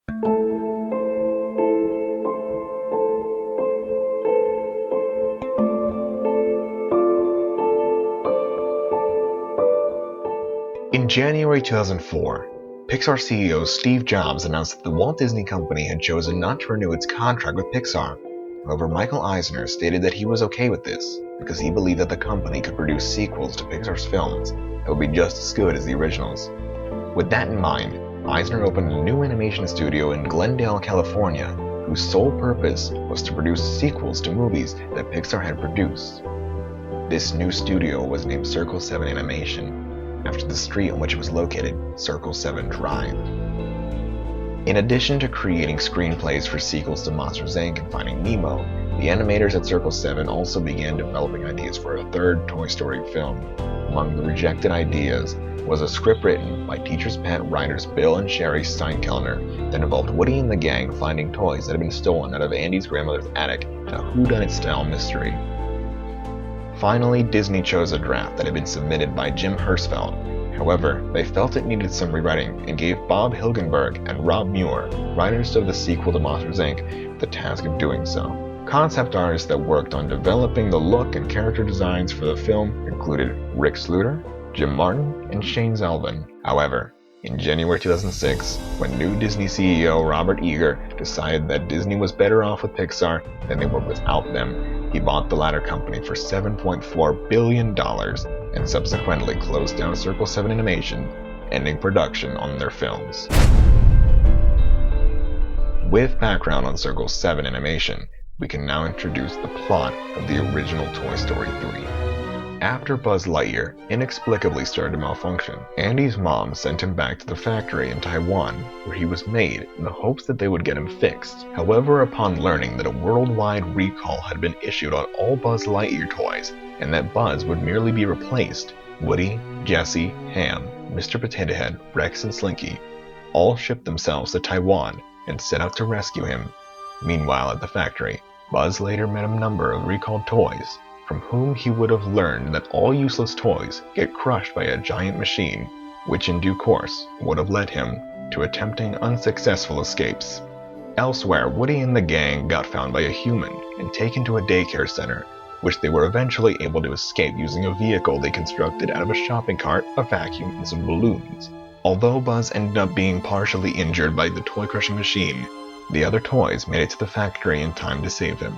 In January 2004, Pixar CEO Steve Jobs announced that the Walt Disney Company had chosen not to renew its contract with Pixar. However, Michael Eisner stated that he was okay with this because he believed that the company could produce sequels to Pixar's films that would be just as good as the originals. With that in mind, Eisner opened a new animation studio in Glendale, California, whose sole purpose was to produce sequels to movies that Pixar had produced. This new studio was named Circle 7 Animation, after the street on which it was located, Circle 7 Drive. In addition to creating screenplays for sequels to Monsters, Inc. and Finding Nemo, the animators at Circle 7 also began developing ideas for a third Toy Story film. Among the rejected ideas was a script written by Teacher's Pet writers Bill and Cheri Steinkellner that involved Woody and the gang finding toys that had been stolen out of Andy's grandmother's attic in a whodunit-style mystery. Finally, Disney chose a draft that had been submitted by Jim Hersfeld. However, they felt it needed some rewriting and gave Bob Hilgenberg and Rob Muir, writers of the sequel to Monsters, Inc., the task of doing so. Concept artists that worked on developing the look and character designs for the film included Rick Sluder, Jim Martin, and Shane Zelvin. However, in January 2006, when new Disney CEO Robert Iger decided that Disney was better off with Pixar than they were without them, he bought the latter company for $7.4 billion and subsequently closed down Circle 7 Animation, ending production on their films. With background on Circle 7 Animation, we can now introduce the plot of the original Toy Story 3. After Buzz Lightyear inexplicably started to malfunction, Andy's mom sent him back to the factory in Taiwan, where he was made in the hopes that they would get him fixed. However, upon learning that a worldwide recall had been issued on all Buzz Lightyear toys, and that Buzz would merely be replaced, Woody, Jessie, Ham, Mr. Potato Head, Rex, and Slinky all shipped themselves to Taiwan and set out to rescue him. Meanwhile, at the factory, Buzz later met a number of recalled toys, from whom he would have learned that all useless toys get crushed by a giant machine, which in due course would have led him to attempting unsuccessful escapes. Elsewhere, Woody and the gang got found by a human and taken to a daycare center, which they were eventually able to escape using a vehicle they constructed out of a shopping cart, a vacuum, and some balloons. Although Buzz ended up being partially injured by the toy-crushing machine, the other toys made it to the factory in time to save him.